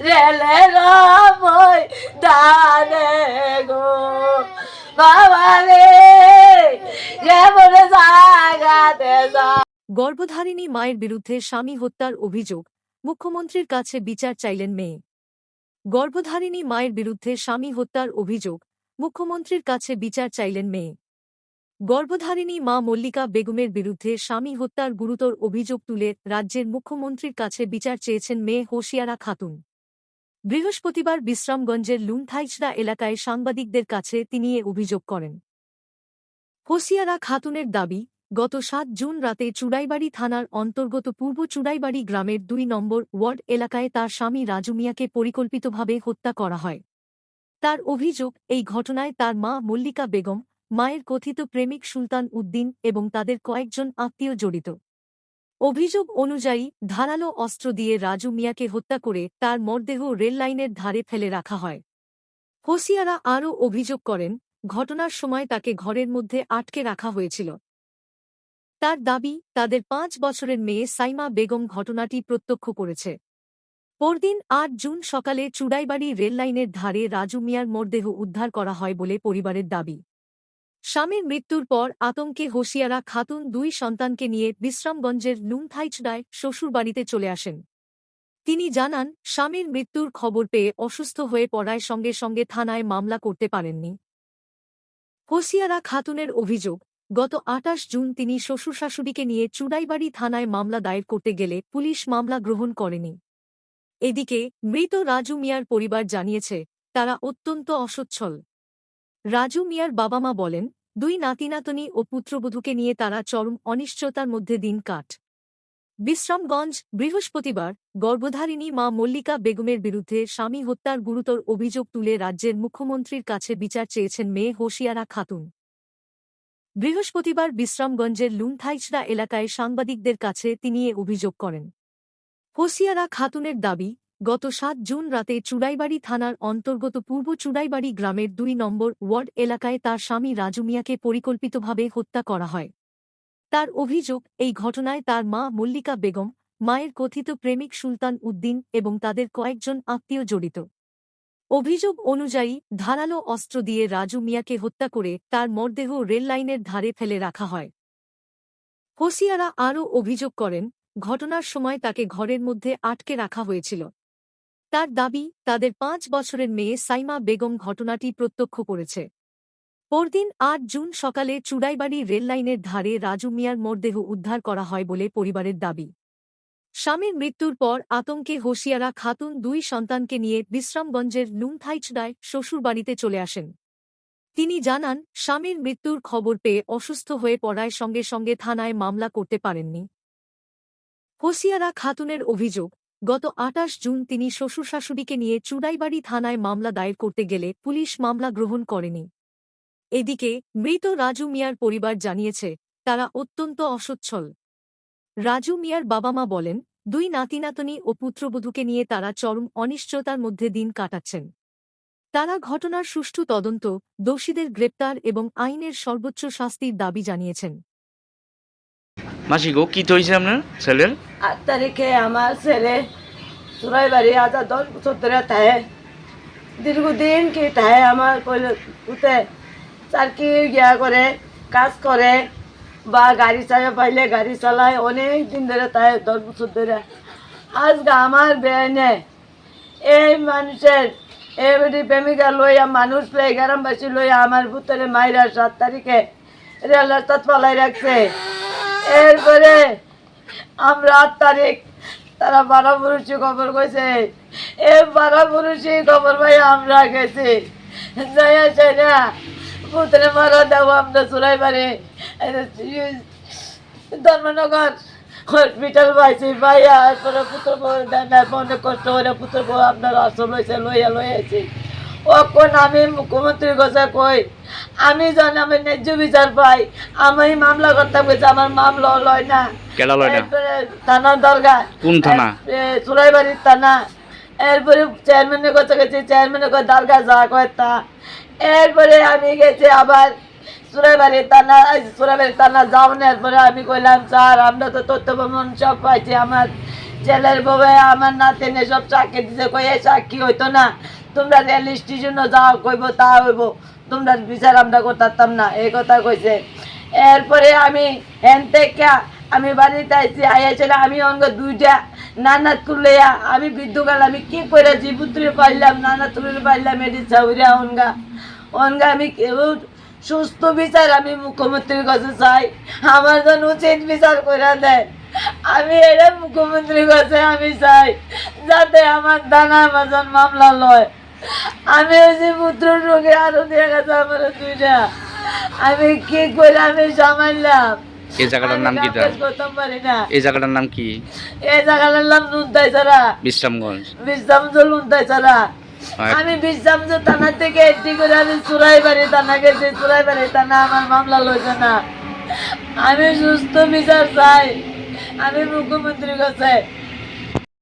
রেলের মই দানে গো বাবা রে যেমন জাগাতে যা। গর্ভধারিণী মায়ের বিরুদ্ধে স্বামী হত্যার অভিযোগ, মুখ্যমন্ত্রীর কাছে বিচার চাইলেন মেয়ে। গর্ভধারিণী মায়ের বিরুদ্ধে স্বামী হত্যার অভিযোগ, মুখ্যমন্ত্রীর কাছে বিচার চাইলেন মেয়ে। গর্ভধারিণী মা মল্লিকা বেগমের বিরুদ্ধে স্বামী হত্যার গুরুতর অভিযোগ তুলে রাজ্যের মুখ্যমন্ত্রীর কাছে বিচার চেয়েছেন মেয়ে হোসিয়ারা খাতুন। বৃহস্পতিবার বিশ্রামগঞ্জের লুনথাইচড়া এলাকায় সাংবাদিকদের কাছে তিনি এ অভিযোগ করেন। হোসিয়ারা খাতুনের দাবি, গত ৭ জুন রাতে চুড়াইবাড়ি থানার অন্তর্গত পূর্ব চুড়াইবাড়ি গ্রামের ২ নম্বর ওয়ার্ড এলাকায় তার স্বামী রাজু মিয়াকে পরিকল্পিতভাবে হত্যা করা হয়। তার অভিযোগ, এই ঘটনায় তার মা মল্লিকা বেগম, মায়ের কথিত প্রেমিক সুলতান উদ্দিন এবং তাদের কয়েকজন আত্মীয় জড়িত। অভিযোগ অনুযায়ী ধারালো অস্ত্র দিয়ে রাজু মিয়াকে হত্যা করে তার মরদেহ রেললাইনের ধারে ফেলে রাখা হয়। হোসিয়ারা আরও অভিযোগ করেন, ঘটনার সময় তাকে ঘরের মধ্যে আটকে রাখা হয়েছিল। তার দাবি, তাদের ৫ বছরের মেয়ে সাইমা বেগম ঘটনাটি প্রত্যক্ষ করেছে। পরদিন ৮ জুন সকালে চুড়াইবাড়ি রেললাইনের ধারে রাজু মিয়ার মরদেহ উদ্ধার করা হয় বলে পরিবারের দাবি। স্বামীর মৃত্যুর পর আতঙ্কে হোসিয়ারা খাতুন ২ সন্তানকে নিয়ে বিশ্রামগঞ্জের লুনথাইচড়ায় শ্বশুরবাড়িতে চলে আসেন। তিনি জানান, স্বামীর মৃত্যুর খবর পেয়ে অসুস্থ হয়ে পড়ায় সঙ্গে সঙ্গে থানায় মামলা করতে পারেননি। হোসিয়ারা খাতুনের অভিযোগ, গত ২৮ জুন তিনি শ্বশুরশাশুড়িকে নিয়ে চুড়াইবাড়ি থানায় মামলা দায়ের করতে গেলে পুলিশ মামলা গ্রহণ করেনি। এদিকে মৃত রাজু মিয়ার পরিবার জানিয়েছে, তারা অত্যন্ত অসচ্ছল। রাজু মিয়ার বাবা মা বলেন, ২ নাতিনাতনী ও পুত্রবধূকে নিয়ে তারা চরম অনিশ্চয়তার মধ্যে দিন কাট। বিশ্রামগঞ্জ, বৃহস্পতিবার গর্ভধারিণী মা মল্লিকা বেগমের বিরুদ্ধে স্বামী হত্যার গুরুতর অভিযোগ তুলে রাজ্যের মুখ্যমন্ত্রীর কাছে বিচার চেয়েছেন মেয়ে হোসিয়ারা খাতুন। বৃহস্পতিবার বিশ্রামগঞ্জের লুনথাইচড়া এলাকায় সাংবাদিকদের কাছে তিনি এ অভিযোগ করেন। হোসিয়ারা খাতুনের দাবি, গত ৭ জুন রাতে চুড়াইবাড়ি থানার অন্তর্গত পূর্ব চুড়াইবাড়ি গ্রামের ২ নম্বর ওয়ার্ড এলাকায় তার স্বামী রাজু মিয়াকে পরিকল্পিতভাবে হত্যা করা হয়। তার অভিযোগ, এই ঘটনায় তার মা মল্লিকা বেগম, মায়ের কথিত প্রেমিক সুলতান উদ্দিন এবং তাদের কয়েকজন আত্মীয় জড়িত। অভিযোগ অনুযায়ী ধারালো অস্ত্র দিয়ে রাজু মিয়াকে হত্যা করে তার মরদেহ রেললাইনের ধারে ফেলে রাখা হয়। হোসিয়ারা আরও অভিযোগ করেন, ঘটনার সময় তাকে ঘরের মধ্যে আটকে রাখা হয়েছিল। তার দাবি, তাদের ৫ বছরের মেয়ে সাইমা বেগম ঘটনাটি প্রত্যক্ষ করেছে। পরদিন ৮ জুন সকালে চুড়াইবাড়ি রেললাইনের ধারে রাজু মিয়ার মরদেহ উদ্ধার করা হয় বলে পরিবারের দাবি। স্বামীর মৃত্যুর পর আতঙ্কে হোসিয়ারা খাতুন ২ সন্তানকে নিয়ে বিশ্রামগঞ্জের লুনথাইচড়ায় শ্বশুরবাড়িতে চলে আসেন। তিনি জানান, স্বামীর মৃত্যুর খবর পেয়ে অসুস্থ হয়ে পড়ায় সঙ্গে সঙ্গে থানায় মামলা করতে পারেননি। হোসিয়ারা খাতুনের অভিযোগ, গত ২৮ জুন তিনি শ্বশুরশাশুড়িকে নিয়ে চুড়াইবাড়ি থানায় মামলা দায়ের করতে গেলে পুলিশ মামলা গ্রহণ করেনি। এদিকে মৃত রাজু মিয়ার পরিবার জানিয়েছে, তারা অত্যন্ত অসচ্ছল। রাজু মিয়ার বাবা মা বলেন, ২ নাতিনাতনী ও পুত্রবধূকে নিয়ে তারা চরম অনিশ্চয়তার মধ্যে দিন কাটাচ্ছেন। তারা ঘটনার সুষ্ঠু তদন্ত, দোষীদের গ্রেপ্তার এবং আইনের সর্বোচ্চ শাস্তির দাবি জানিয়েছেন। মাসি গো, কি হয়েছে আপনার ছেলের? ৮ তারিখে আমার ছেলে চুড়াইবাড়ি আজ ১০ বছর ধরে থাকে, দীর্ঘদিন কি থাকে আমার পুতে চারকি গিয়া করে কাজ করে বা গাড়ি চালা পাইলে গাড়ি চালায়, অনেক দিন ধরে তাই ১০ বছর ধরে। আজকে আমার বেনে এই মানুষের এবারে প্রেমিকা লইয়া মানুষ লই গ্রামবাসী লইয়া আমার পুত্রে মাইরা ৭ তারিখে রেল রাস্তা পালাই রাখছে। এরপরে আমরা ৮ তারিখ তারা বারাপুরুষি খবর কইছে, এই বারাপুরুষি খবর পাই আমরা গেছি যাই না পুত্রে মারা দেবো আমরা চুড়াইবাড়ি ধর্মনগর হসপিটাল পাইছি ভাইয়া। এরপরে পুত্র অনেক কষ্ট করে পুত্র আপনার আসল হয়েছে লইয়াছি। কখন আমি মুখ্যমন্ত্রীর কাছে কই আমি জানি আমি ন্যায্য বিচার পাই, আমি মামলা করতে গেছি, আমার মামলা লয় না। থানার দরকার, কোন থানা? চুড়াইবাড়ির থানা। এরপরে চেয়ারম্যানের কাছে গেছি, চেয়ারম্যানের কাছে দরকার যা কয় তা। এরপরে আমি গেছি আবার চুড়াইবাড়ির থানা যাওয়ার পরে আমি কইলাম, স্যার আমরা তো তথ্য প্রমাণ সব পাইছি, আমার ছেলের বউ আমার নাতিনে সব চাকরি দিছে, কই এই চাকরি হইতো না, তোমরা রেল স্টেশনে যাও, কইব তা হইব, তোমরা বিচার আমরা করতাম না, এই কথা কইছে। এরপরে আমি হেন থেকে আমি বাড়িতে আইছি, আইয়াছিল আমি অঙ্গ দুইটা নানা তুলিয়া আমি বিদ্যুকাল আমি কি করে জীবুত্রী পাইলাম, নানা তুলে পাইলাম, এটি চাউরিয়া অনগা অনগা আমি কেউ সুস্থ বিচার আমি মুখ্যমন্ত্রীর কাছে চাই, আমার জন্য উচিত বিচার করে দেয়। আমি এটা মুখ্যমন্ত্রীর কাছে আমি চাই যাতে আমার দানা বাজন মামলা লয়। আমি ওই যে পুত্র রোগে আরো দিয়ে গেছে আমার দুইটা, আমি কি করে আমি সামাইলাম। এই জায়গাটার নাম কি? করতাম পারি না। এই জায়গাটার নাম কি? এই জায়গাটার নাম নুনতাই ছাড়া, বিশ্রামগঞ্জ। বিশ্রামজ নুনতাই ছাড়া। আমি বিশ্রামজ থানা থেকে এটি করে আমি চুরাইবাড়ি থানা গেছি, চুরাইবাড়ি থানা আমার মামলা লইছে না। আমি সুস্থ বিচার চাই, আমি মুখ্যমন্ত্রীর কাছে